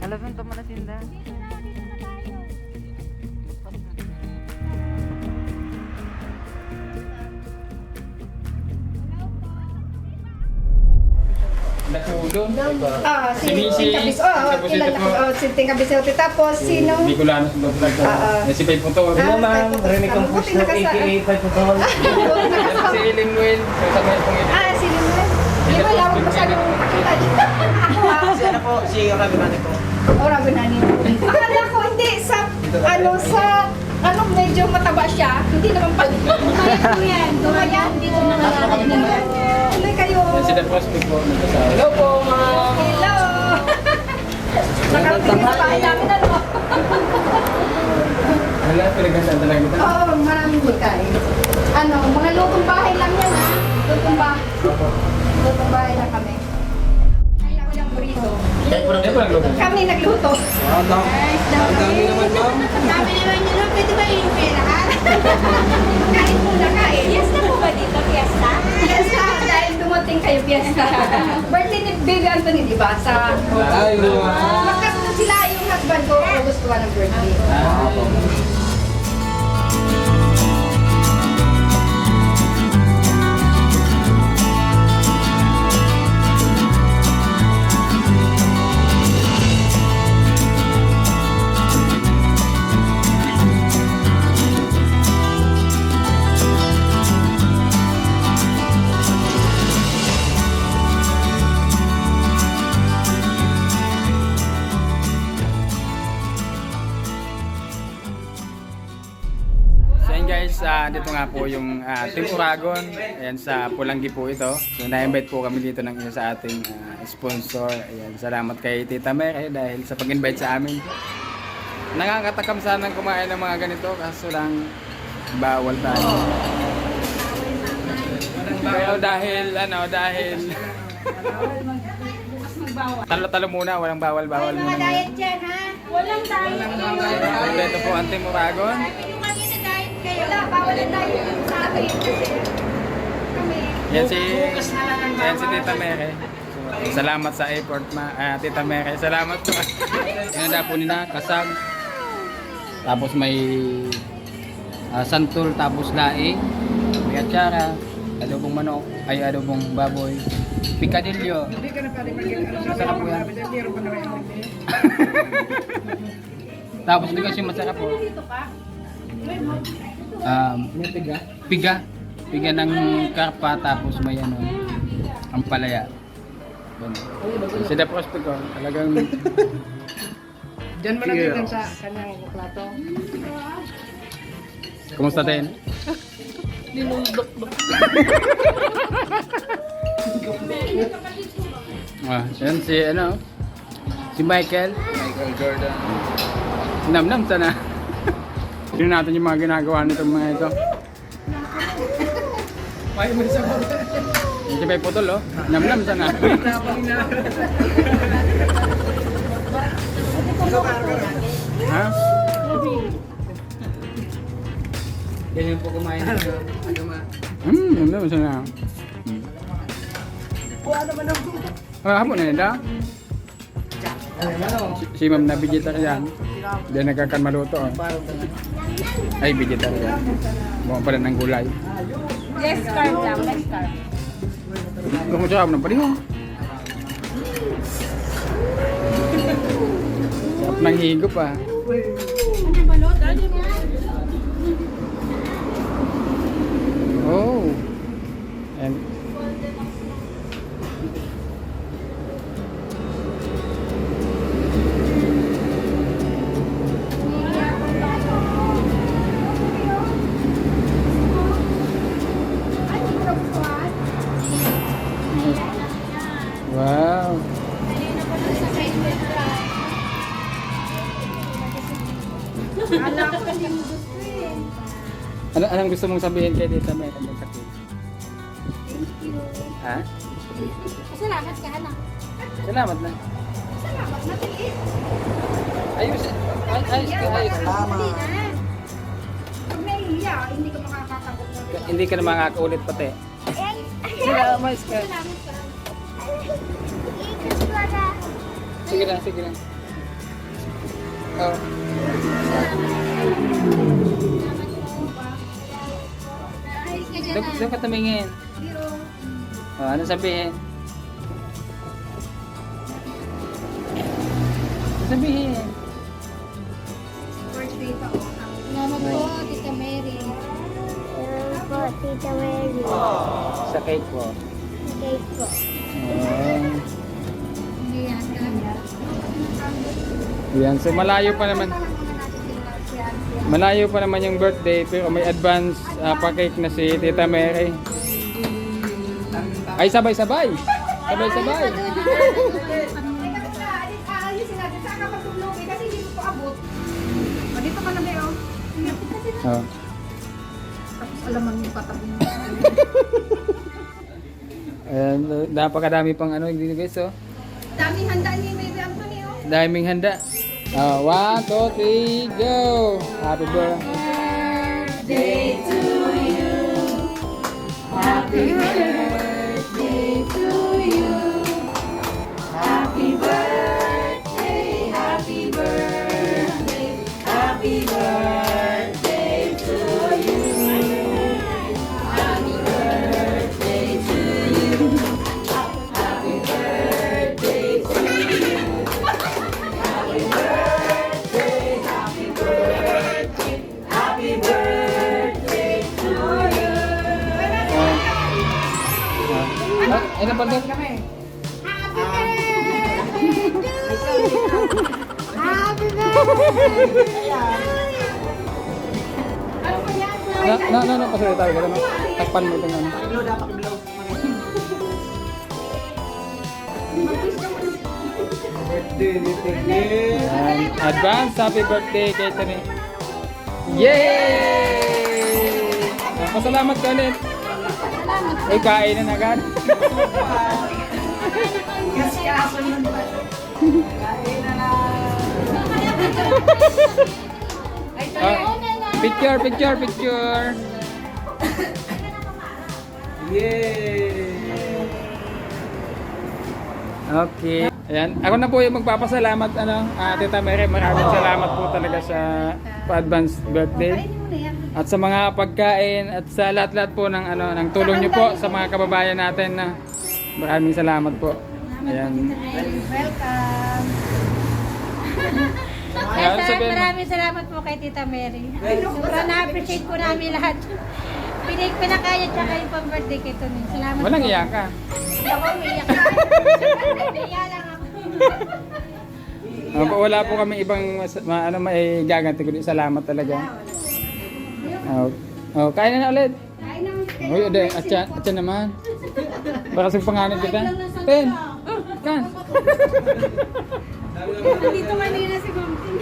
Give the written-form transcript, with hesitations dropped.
Alam mo ito mo na tinda. Natulong. Si Tingkabis. Si Tingkabis. Tapos sino? Bicolano sa vlog. Si Pai Putol. Hello ma'am, Remy Campus no, aka Pai Putol. Si Lingwin. Sa mga pangilin. Si Limuel. Hindi mo lang masyadong makita dito. Si ano po, si Ragunani po. Ragunani. Akala ko hindi sa medyo mataba siya. Hindi naman pala. Tumayan. Hindi ko naman. Tuloy kayo. Si The Prospect po. Hello po ma'am. Hello. Nakarating sa bahay namin Hala, pinagandaan talaga kita. Oo, maraming hikay. Mga lutong bahay lang yan ha. Lutong bahay lang kami. Ay, ako yung burrito. Kaya po Hindi po nagluto. Kami nagluto. Ang dami naman ma'am. Dami naman yun. Pwede ba yung pinahan? Kain muna, kain. Fiesta po ba dito? Fiesta? Fiesta, dahil dumating kayo fiesta. Birthday ni Baby Anthony, di ba? Sa Ay, magkasunod sila yung husband ko. August 1 ang birthday. So yun guys, dito nga po yung Team Uragon. Ayan, sa Pulanggi po ito. So na-invite po kami dito ng isa sa ating sponsor. Ayan, salamat kay Tita Mere dahil sa pag-invite sa amin. Nakakatakam sanang kumain ng mga ganito kaso lang bawal tayo. Pero dahil talo-talo muna, walang bawal-bawal Mga muna. diet dyan ha? Walang diet. Ito po ang Team Uragon. Yung mga diet kayo. Wala, bawal ang diet sa akin. Kami. Yan si Tita Mere. So, salamat sa effort Tita Mere. Salamat po. Inanda po nila, kasag. Tapos may santol, tapos laing, may atsara, adobong manok, ay adobong baboy, picadillo. Hindi ka na pwede mag-ano. Masarap po yan. Meron pa naman yung Tapos hindi kasi masarap po. Piga ng karpa, tapos may ang palaya. Si The Prospect ko, talagang Diyan mo natin sa kanyang plato. kumusta din? Yan si Michael Jordan. Nam sana. Tingnan natin yung mga ginagawa nitong mga ito. Ay, may sabaw. Yung si Pai Putol, oh. Nam sana. Ha? Ganyan po kumain. Nam sana. Hapon na nila. Si Ma'am na vegetarian. Hindi nagkakan maluto. Oh. Ay, vegetarian. Buwan pala ng gulay. Less carb lang, less carb. Kumusarap ng paliho. Sarap ng higop ah. Oh. And wow. Anong gusto mong sabihin kay Tita May? Ha? Salamat ka, anak. Salamat na. Salamat, matiis. Ayos. Ayos. Salamat. Pag nahihiya, hindi ka makakakagot na. Hindi ka na makakaulit pati. Salamat ka. Salamat ka. Sige lang, sige lang. Oh. Doon ka tumingin. Oh, ano sabihin? Ano sabihin? Birthday pa o. Salamat po, Tita Mary. Salamat po, Tita Mary. Sa cake po. Cake po. Oh. Hindi yan. Yan, so malayo pa naman. Malayo pa naman yung birthday pero may advance pa-cake na si Tita Mary. Ay, sabay-sabay. Sabay-sabay. Dito ka na ba yun? Oh. Tapos alaman yung patabi mo. Ayan, napakadami pang ano hindi guys, oh. Daming handa ni Baby Anthony oh. Daming handa. 1, 2, 3, go! Happy birthday. Ano pa ito? No, pasali tayo. Ano? Takpan mo ito. Ano? Birthday ni Tigil. Advance happy birthday kay Tani. Yay! Pasalamat ka ulit. Ay, kain na agad. Picture. Yay! Okay. Ayan. Ako na po yung magpapasalamat, Tita Mary. Maraming salamat po talaga sa pa-advance birthday. At sa mga pagkain at sa lahat-lahat po ng ng tulong niyo po sa mga kababayan natin na maraming salamat po. Ayan. Welcome. Ayan, sabihin mo. Maraming salamat po kay Tita Mary. Sobrang na-appreciate po namin lahat. Pinakaya tsaka yung pang-birthday kay Tony. Salamat Walang po. iyak ka. Hindi ako umiyak. Naiya lang ako. Wala po kami ibang may gaganti kundi salamat talaga. Kain na ulit. Uy, ade, atyan naman. Baka sa pangalan kita. Ten. Kan. Dito kanina si Ma'am Tin.